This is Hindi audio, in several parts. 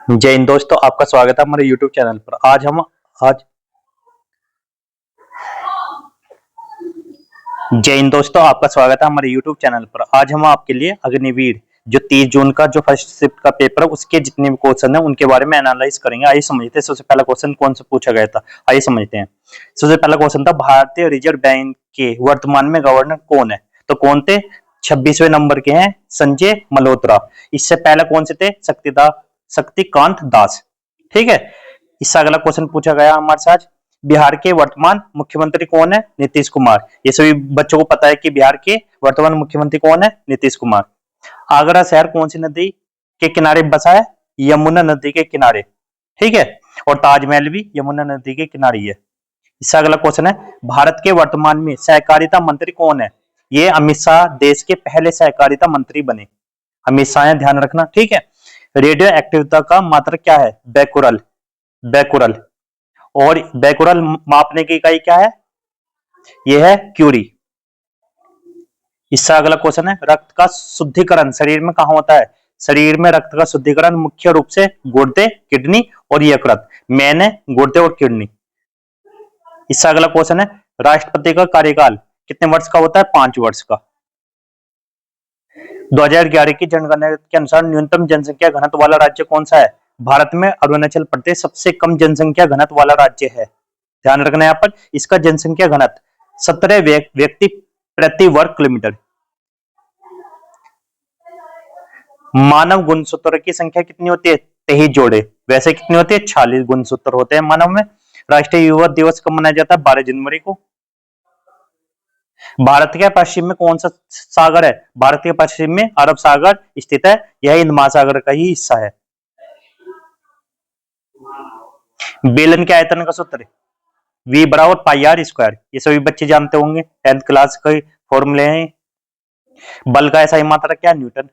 जय हिंद दोस्तों, आपका स्वागत है हमारे YouTube चैनल पर। आज जय हिंद दोस्तों, आपका स्वागत है हमारे YouTube चैनल पर। आज हम आपके लिए अग्निवीर जो 30 जून का जो फर्स्ट शिफ्ट का पेपर है उसके जितने भी क्वेश्चन है उनके बारे में एनालाइज करेंगे। आइए समझते हैं सबसे पहला क्वेश्चन कौन सा पूछा गया था। आइए समझते हैं। सबसे पहला क्वेश्चन था भारतीय रिजर्व बैंक के वर्तमान में गवर्नर कौन है। तो कौन थे? 26वें नंबर के हैं संजय मल्होत्रा। इससे पहले कौन से थे? शक्तिकांत दास। ठीक है। इससे अगला क्वेश्चन पूछा गया हमारे साथ, बिहार के वर्तमान मुख्यमंत्री कौन है? नीतीश कुमार। ये सभी बच्चों को पता है कि बिहार के वर्तमान मुख्यमंत्री कौन है? नीतीश कुमार। आगरा शहर कौन सी नदी के किनारे बसा है? यमुना नदी के किनारे। ठीक है। और ताजमहल भी यमुना नदी के किनारे है। इससे अगला क्वेश्चन है, भारत के वर्तमान में सहकारिता मंत्री कौन है? ये अमित शाह देश के पहले सहकारिता मंत्री बने। अमित शाह, ध्यान रखना। ठीक है। रेडियो एक्टिविटी का मात्रक क्या है? बैकुरल। बैकुरल। और बैकुरल मापने की इकाई क्या है? यह है क्यूरी। इससे अगला क्वेश्चन है, रक्त का शुद्धिकरण शरीर में कहां होता है? शरीर में रक्त का शुद्धिकरण मुख्य रूप से गुर्दे, किडनी और यकृत। मैंने गुर्दे और किडनी। इससे अगला क्वेश्चन है, राष्ट्रपति का कार्यकाल कितने वर्ष का होता है? 5 वर्ष का। 2011 की जनगणना के अनुसार न्यूनतम जनसंख्या घनत्व वाला राज्य कौन सा है? भारत में अरुणाचल प्रदेश सबसे कम जनसंख्या घनत्व वाला राज्य है। ध्यान रखना यहाँ पर। इसका जनसंख्या घनत्व 17 व्यक्ति प्रति वर्ग किलोमीटर। मानव गुणसूत्र की संख्या कितनी होती है? 23 जोड़े। वैसे कितनी होती है? 46 गुणसूत्र होते हैं मानव में। राष्ट्रीय युवा दिवस कब मनाया जाता है? 12 जनवरी को। भारत के पश्चिम में कौन सा सागर है? भारत के पश्चिम में अरब सागर स्थित है। यह हिंद महासागर का ही हिस्सा है। बेलन के आयतन का सूत्र V बराबर पाई आर स्क्वायर। ये सभी बच्चे जानते होंगे, 10th क्लास के फॉर्मूले हैं। बल का ऐसा मात्रा क्या? न्यूटन।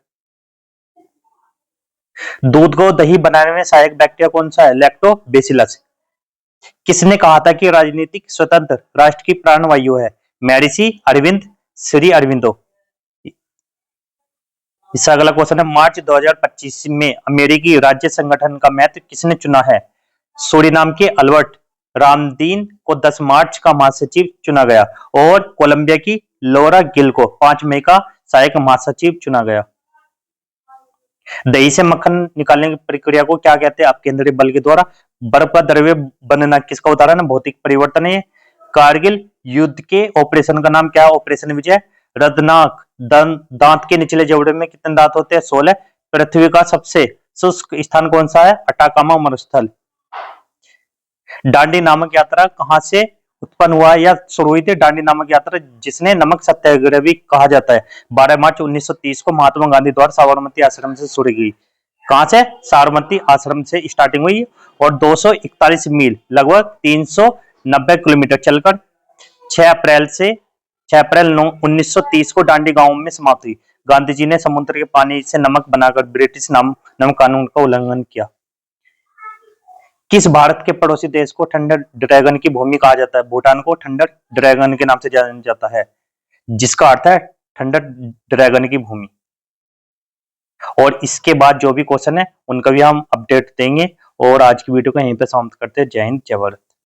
दूध को दही बनाने में सहायक बैक्टीरिया कौन सा है? लैक्टोबैसिलस। किसने कहा था कि राजनीतिक स्वतंत्र राष्ट्र की प्राणवायु है? महर्षि अरविंद, श्री अरविंदो। इससे अगला क्वेश्चन है, मार्च 2025 में अमेरिकी राज्य संगठन का महत्व किसने चुना है? सूरीनाम के अल्बर्ट रामदीन को 10 मार्च का महासचिव चुना गया और कोलंबिया की लोरा गिल को 5 मई का सहायक महासचिव चुना गया। दही से मक्खन निकालने की प्रक्रिया को क्या कहते हैं? अपकेंद्रीय बल के द्वारा। बर्फ का द्रव्य बनना किसका उदाहरण है? भौतिक परिवर्तन है। कारगिल युद्ध के ऑपरेशन का नाम क्या है? ऑपरेशन विजय। रदनाक दांत के निचले जबड़े में कितने दांत होते हैं? 16। पृथ्वी का सबसे शुष्क स्थान कौन सा है? अटाकामा मरुस्थल। डांडी नामक यात्रा कहां से उत्पन्न हुआ या शुरू हुई थी? डांडी नामक यात्रा जिसने नमक सत्याग्रह भी कहा जाता है, 12 मार्च 1930 को महात्मा गांधी द्वारा साबरमती आश्रम से शुरू की। कहां से? साबरमती आश्रम से स्टार्टिंग हुई और 241 मील लगभग 390 किलोमीटर चलकर 6 अप्रैल 1930 को डांडी गांव में समाप्त हुई। गांधी जी ने समुद्र के पानी से नमक बनाकर ब्रिटिश नमक कानून का उल्लंघन किया। किस भारत के पड़ोसी देश को थंडर ड्रैगन की भूमि कहा जाता है? भूटान को थंडर ड्रैगन के नाम से जाना जाता है, जिसका अर्थ है थंडर ड्रैगन की भूमि। और इसके बाद जो भी क्वेश्चन है उनका भी हम अपडेट देंगे। और आज की वीडियो को यहीं पे समाप्त करते हैं। जय हिंद, जय भारत।